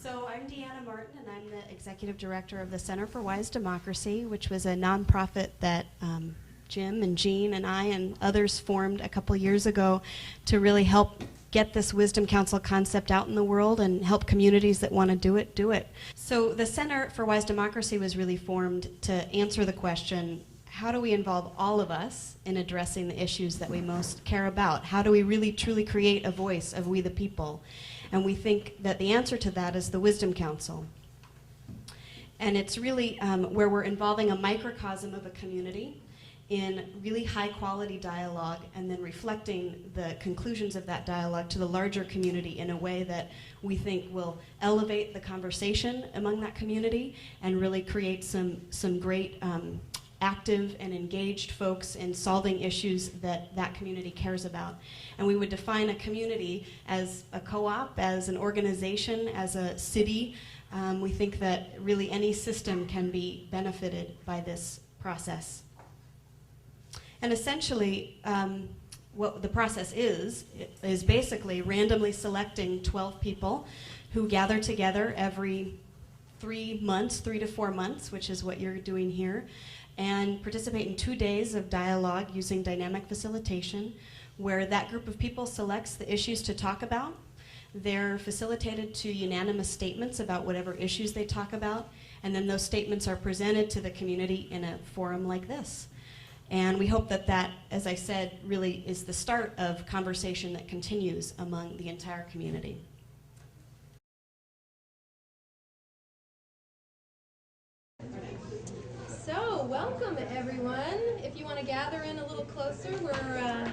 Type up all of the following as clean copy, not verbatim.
So I'm Deanna Martin, and I'm the Executive Director of the Center for Wise Democracy, which was a nonprofit that Jim and Jean and I and others formed a couple years ago to really help get this Wisdom Council concept out in the world and help communities that want to do it. So the Center for Wise Democracy was really formed to answer the question, how do we involve all of us in addressing the issues that we most care about? How do we really truly create a voice of we the people? And we think that the answer to that is the Wisdom Council. And it's really where we're involving a microcosm of a community in really high quality dialogue and then reflecting the conclusions of that dialogue to the larger community in a way that we think will elevate the conversation among that community and really create some great active and engaged folks in solving issues that that community cares about. And we would define a community as a co-op, as an organization, as a city. We think that really any system can be benefited by this process. And essentially, what the process is basically randomly selecting 12 people who gather together every 3 months, 3 to 4 months, which is what you're doing here, and participate in 2 days of dialogue using dynamic facilitation, where that group of people selects the issues to talk about. They're facilitated to unanimous statements about whatever issues they talk about, and then those statements are presented to the community in a forum like this. And we hope that that, as I said, really is the start of conversation that continues among the entire community. So, welcome everyone. If you want to gather in a little closer, we're going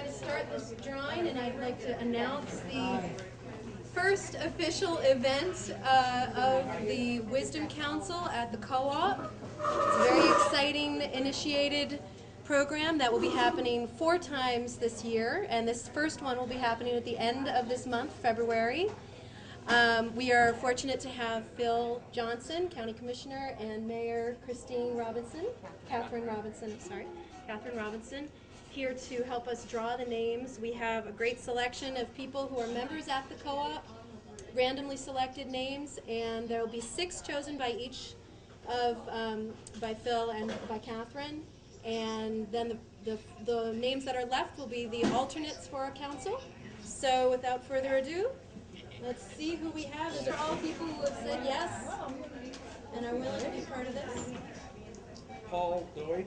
to start this drawing, and I'd like to announce the first official event of the Wisdom Council at the Co-op. It's a very exciting initiated program that will be happening 4 times this year, and this first one will be happening at the end of this month, February. We are fortunate to have Phil Johnson, County Commissioner, and Mayor Catherine Robinson, here to help us draw the names. We have a great selection of people who are members at the co-op, randomly selected names, and there will be 6 chosen by each by Phil and by Catherine, and then the names that are left will be the alternates for our council. So without further ado, let's see who we have. These are all people who have said yes and are willing to be part of this. Paul Deutsch.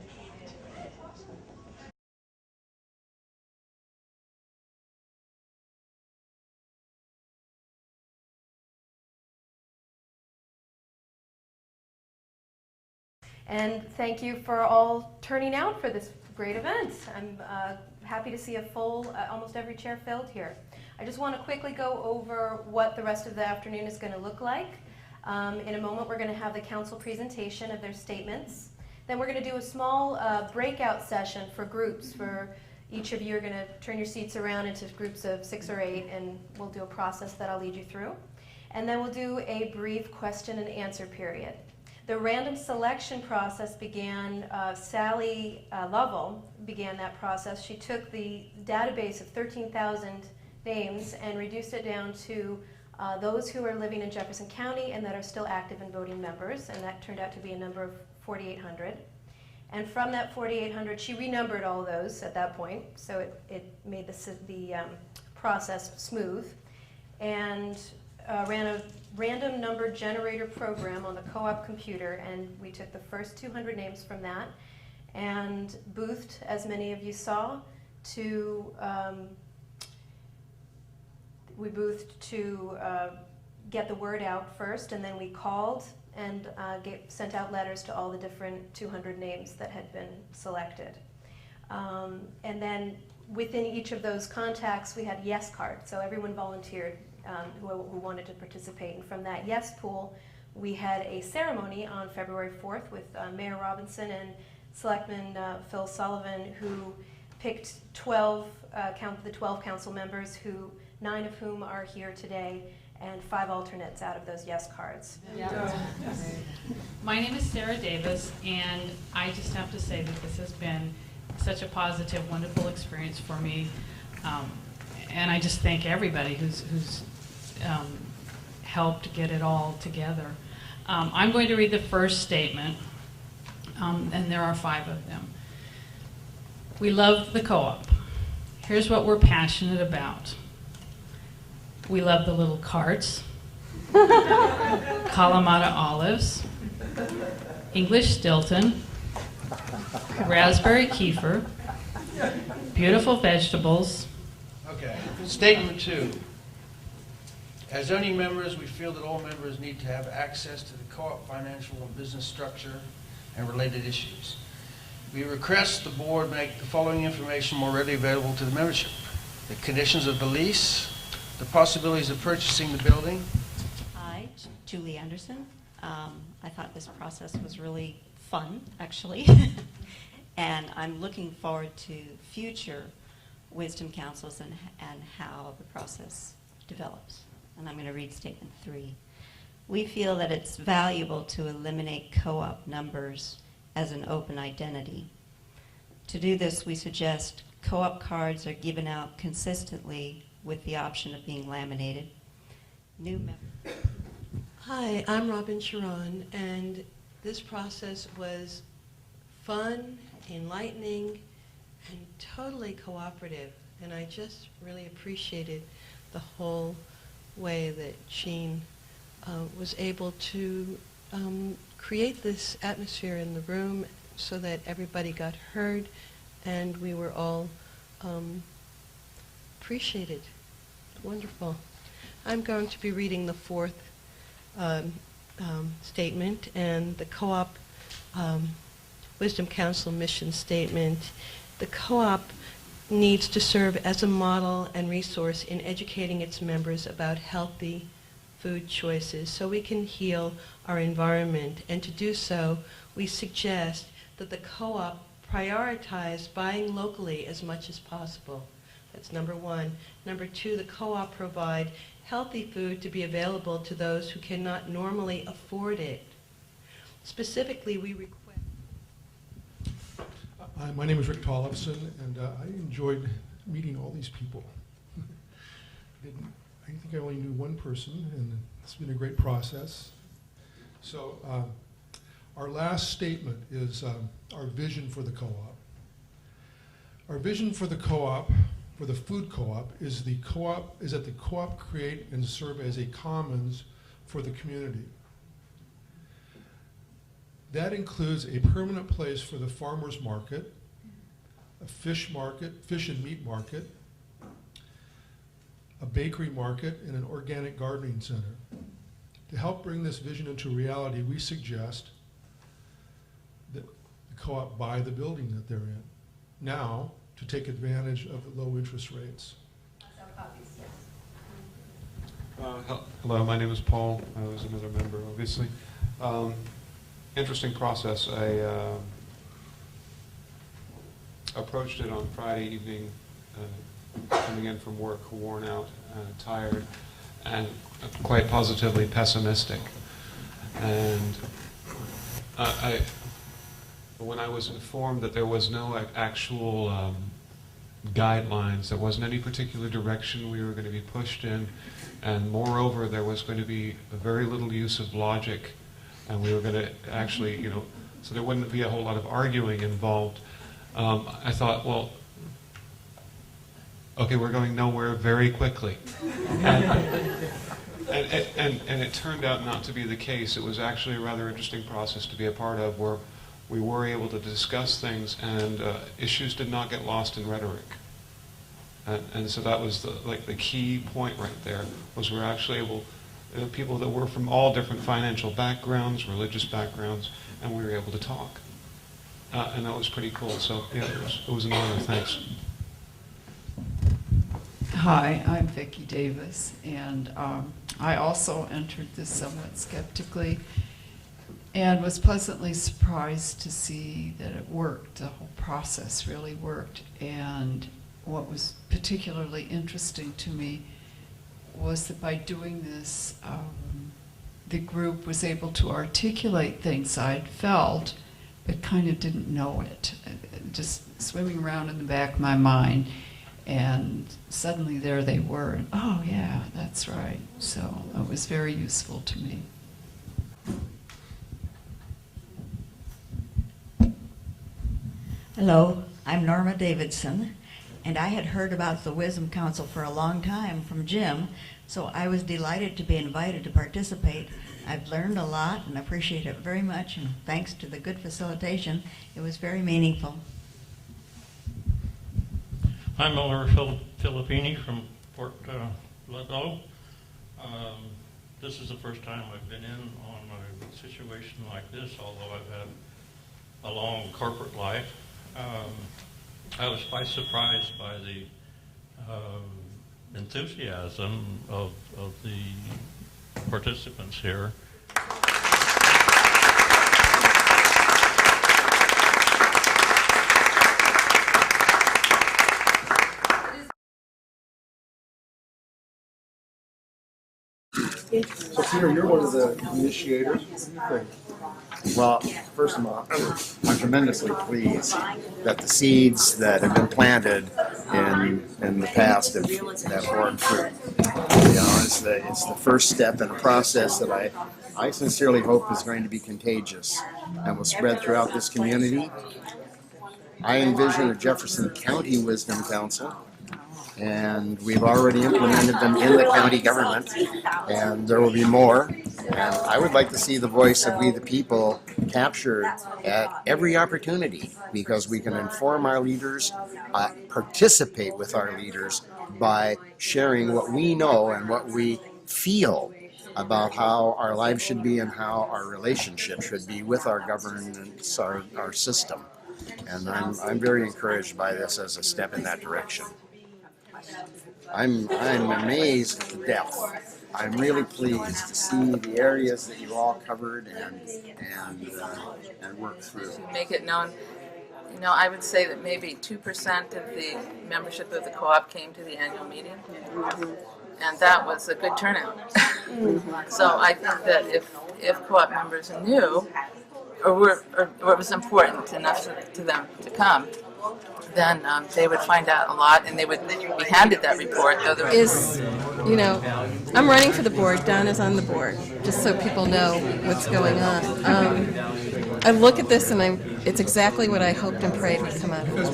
And thank you for all turning out for this great event. I'm happy to see a full, almost every chair filled here. I just want to quickly go over what the rest of the afternoon is going to look like. In a moment, we're going to have the council presentation of their statements. Then we're going to do a small breakout session for groups. For each of you are going to turn your seats around into groups of 6 or 8, and we'll do a process that I'll lead you through. And then we'll do a brief question and answer period. The random selection process began, Sally Lovell began that process. She took the database of 13,000 names and reduced it down to those who are living in Jefferson County and that are still active and voting members, and that turned out to be a number of 4,800. And from that 4,800, she renumbered all those at that point, so it made the process smooth, and ran a random number generator program on the co-op computer, and we took the first 200 names from that and boothed, as many of you saw, to get the word out first, and then we called and sent out letters to all the different 200 names that had been selected. And then within each of those contacts, we had yes cards, so everyone volunteered who wanted to participate. And from that yes pool, we had a ceremony on February 4th with Mayor Robinson and Selectman Phil Sullivan, who picked the 12 council members, 9 of whom are here today, and 5 alternates out of those yes cards. Yeah. My name is Sarah Davis, and I just have to say that this has been such a positive, wonderful experience for me. And I just thank everybody who's helped get it all together. I'm going to read the first statement, and there are 5 of them. We love the co-op. Here's what we're passionate about. We love the little carts, Kalamata olives, English Stilton, raspberry kefir, beautiful vegetables. Okay, statement 2. As zoning members, we feel that all members need to have access to the co-op financial and business structure and related issues. We request the board make the following information more readily available to the membership. The conditions of the lease, the possibilities of purchasing the building. Hi, Julie Anderson. I thought this process was really fun, actually. And I'm looking forward to future wisdom councils and how the process develops. And I'm going to read statement 3. We feel that it's valuable to eliminate co-op numbers as an open identity. To do this, we suggest co-op cards are given out consistently with the option of being laminated. New members. Hi, I'm Robin Sharon, and this process was fun, enlightening, and totally cooperative. And I just really appreciated the whole way that Jean was able to create this atmosphere in the room so that everybody got heard and we were all appreciated. Wonderful. I'm going to be reading the 4th statement and the co-op Wisdom Council mission statement. The co-op needs to serve as a model and resource in educating its members about healthy food choices so we can heal our environment. And to do so, we suggest that the co-op prioritize buying locally as much as possible. That's number 1. Number 2, the co-op provide healthy food to be available to those who cannot normally afford it. Specifically, we request... Hi, my name is Rick Tollefson, and I enjoyed meeting all these people. I think I only knew one person, and it's been a great process. So our last statement is our vision for the co-op. Our vision for the co-op, for the food co-op, is that the co-op create and serve as a commons for the community. That includes a permanent place for the farmers market, a fish and meat market, a bakery market, and an organic gardening center. To help bring this vision into reality, we suggest that the co-op buy the building that they're in now to take advantage of the low interest rates. Hello, my name is Paul. I was another member, obviously. Interesting process. I approached it on Friday evening, coming in from work, worn out, tired, and quite positively pessimistic. And when I was informed that there was no actual guidelines, there wasn't any particular direction we were going to be pushed in, and moreover, there was going to be very little use of logic, and we were going to actually, so there wouldn't be a whole lot of arguing involved. I thought, well, okay, we're going nowhere very quickly. And it turned out not to be the case. It was actually a rather interesting process to be a part of, where we were able to discuss things, and issues did not get lost in rhetoric. And so that was the key point right there, was we're actually able, people that were from all different financial backgrounds, religious backgrounds, and we were able to talk. And that was pretty cool. So yeah, it was an honor. Thanks. Hi, I'm Vicki Davis, and I also entered this somewhat skeptically and was pleasantly surprised to see that it worked. The whole process really worked. And what was particularly interesting to me was that by doing this, the group was able to articulate things I'd felt, but kind of didn't know it, just swimming around in the back of my mind. And suddenly there they were, and oh yeah, that's right. So it was very useful to me. Hello, I'm Norma Davidson, and I had heard about the Wisdom Council for a long time from Jim, so I was delighted to be invited to participate. I've learned a lot and appreciate it very much, and thanks to the good facilitation, it was very meaningful. I'm Miller Filippini from Port Ludlow. This is the first time I've been in on a situation like this, although I've had a long corporate life. I was quite surprised by the enthusiasm of the participants here. So Peter, you're one of the initiators. What do you think? Well, first of all, I'm tremendously pleased that the seeds that have been planted in the past have borne fruit. You know, it's the first step in a process that I sincerely hope is going to be contagious and will spread throughout this community. I envision a Jefferson County Wisdom Council, and we've already implemented them in the county government, and there will be more. And I would like to see the voice of we the people captured at every opportunity, because we can inform our leaders, participate with our leaders by sharing what we know and what we feel about how our lives should be and how our relationship should be with our governance, our system. And I'm very encouraged by this as a step in that direction. I'm amazed at the depth. I'm really pleased to see the areas that you all covered and worked through. To make it known, you know, I would say that maybe 2% of the membership of the co-op came to the annual meeting, and that was a good turnout. So I think that if co-op members knew, or it was important enough to them to come, then they would find out a lot, and they would be handed that report. You know, I'm running for the board. Don is on the board, just so people know what's going on. I look at this, and it's exactly what I hoped and prayed would come out of this.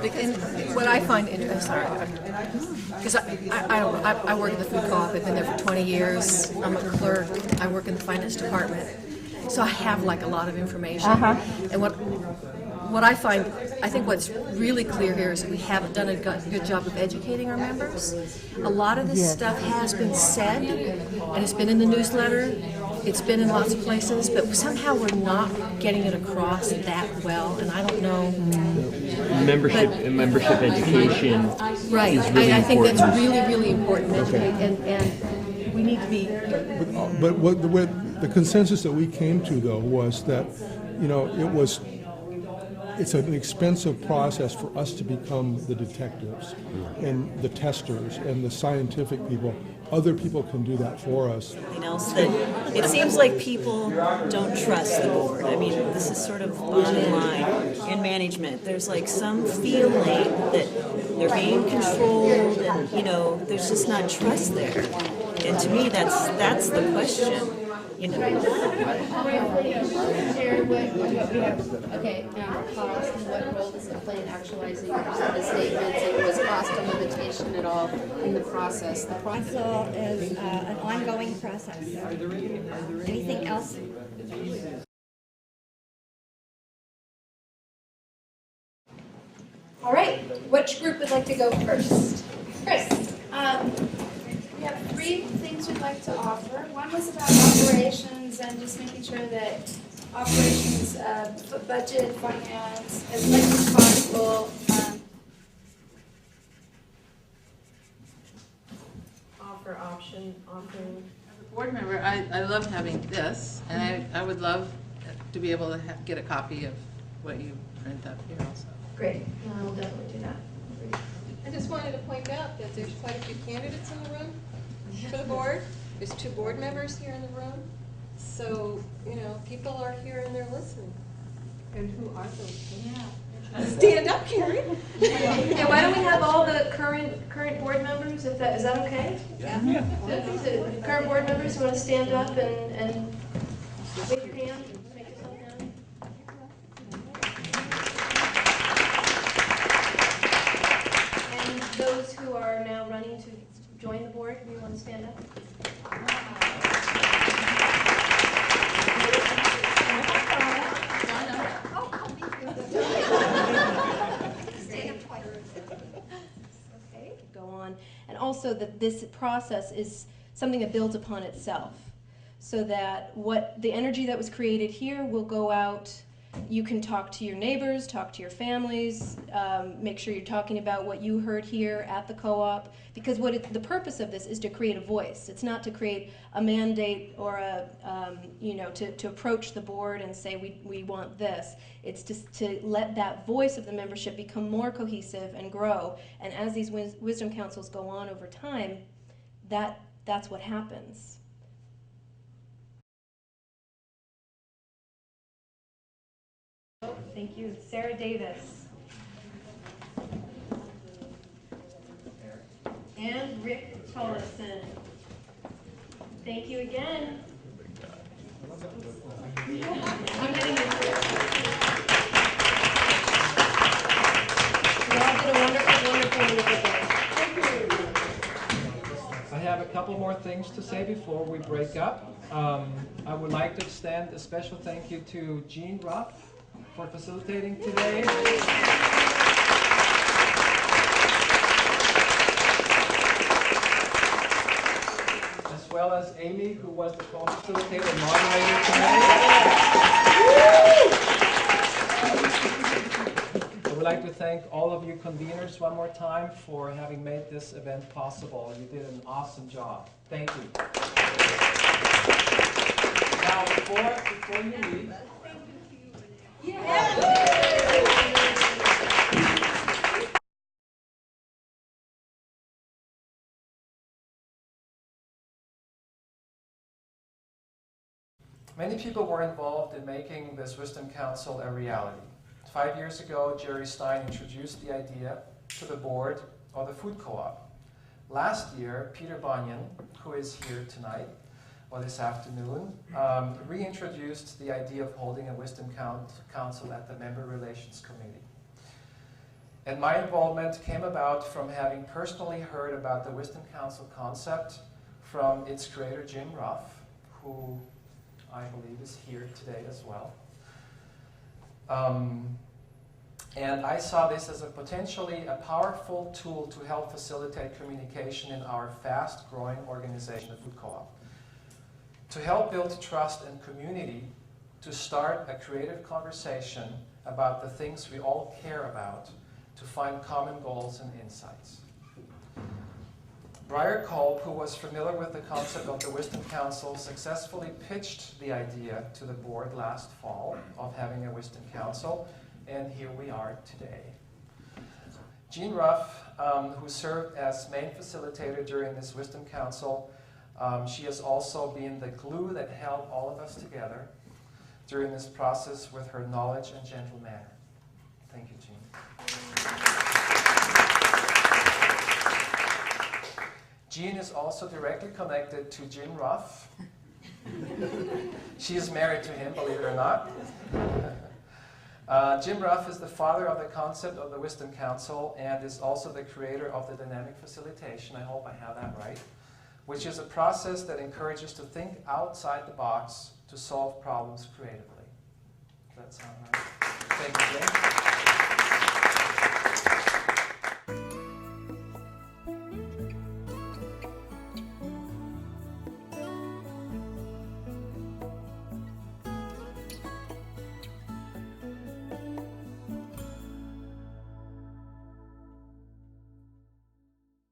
Because what I find interesting, because I work in the food co-op. I've been there for 20 years. I'm a clerk. I work in the finance department. So I have like a lot of information. And what I find, I think what's really clear here is that we haven't done a good job of educating our members. A lot of this stuff has been said, and it's been in the newsletter, it's been in lots of places, but somehow we're not getting it across that well, and I don't know. Membership education. Right, is really I think important. that's really, really important, and we need to be. But the consensus that we came to, though, was that, you know, it's an expensive process for us to become the detectives and the testers and the scientific people. Other people can do that for us. Something else that it seems like people don't trust the board. I mean, this is sort of bottom line in management. There's like some feeling that they're being controlled, and you know, there's just not trust there. And to me, that's the question. You know. Okay, now cost and what role does it play in actualizing the statements, and was cost a limitation at all in the process? I saw as an ongoing process. Anything else? All right, which group would like to go first? Chris. We have 3 things we'd like to offer. One was about operations and just making sure that operations, budget, finance, as much as possible. Offering. As a board member, I love having this, and I would love to be able to get a copy of what you print up here also. Great, I will definitely do that. I just wanted to point out that there's quite a few candidates in the room for the board. There's 2 board members here in the room. So, you know, people are here and they're listening. And who are those? Yeah. Stand up, Karen. And why don't we have all the current board members, is that okay? Yeah. The current board members who want to stand up and wave your hand and make yourself known. And those who are now running to join the board, do you want to stand up? Okay, go on. And also that this process is something that builds upon itself, so that what the energy that was created here will go out. You can talk to your neighbors, talk to your families, make sure you're talking about what you heard here at the co-op, because the purpose of this is to create a voice. It's not to create a mandate or to approach the board and say we want this. It's to let that voice of the membership become more cohesive and grow. And as these wisdom councils go on over time, that's what happens. Thank you. Sarah Davis. And Rick Tollison. Thank you again. I'm getting into it. You all did a wonderful, wonderful day. I have a couple more things to say before we break up. I would like to extend a special thank you to Jean Ruff for facilitating today. As well as Amy, who was the co-facilitator and moderator tonight. I would like to thank all of you conveners one more time for having made this event possible. You did an awesome job. Thank you. Now, before you leave, many people were involved in making this Wisdom Council a reality. 5 years ago, Jerry Stein introduced the idea to the board of the food co-op. Last year, Peter Bunyan, who is here tonight, or this afternoon, reintroduced the idea of holding a Wisdom Council at the Member Relations Committee. And my involvement came about from having personally heard about the Wisdom Council concept from its creator, Jim Ruff, who I believe is here today as well. And I saw this as a potentially a powerful tool to help facilitate communication in our fast-growing organization, the Food Co-op. To help build trust and community, to start a creative conversation about the things we all care about, to find common goals and insights. Briar Kolb, who was familiar with the concept of the Wisdom Council, successfully pitched the idea to the board last fall of having a Wisdom Council, and here we are today. Jean Ruff, who served as main facilitator during this Wisdom Council, she has also been the glue that held all of us together during this process with her knowledge and gentle manner. Thank you, Jean. Jean is also directly connected to Jim Ruff. She is married to him, believe it or not. Jim Ruff is the father of the concept of the Wisdom Council and is also the creator of the dynamic facilitation, I hope I have that right, which is a process that encourages to think outside the box to solve problems creatively. Does that sound right? Thank you, Jim.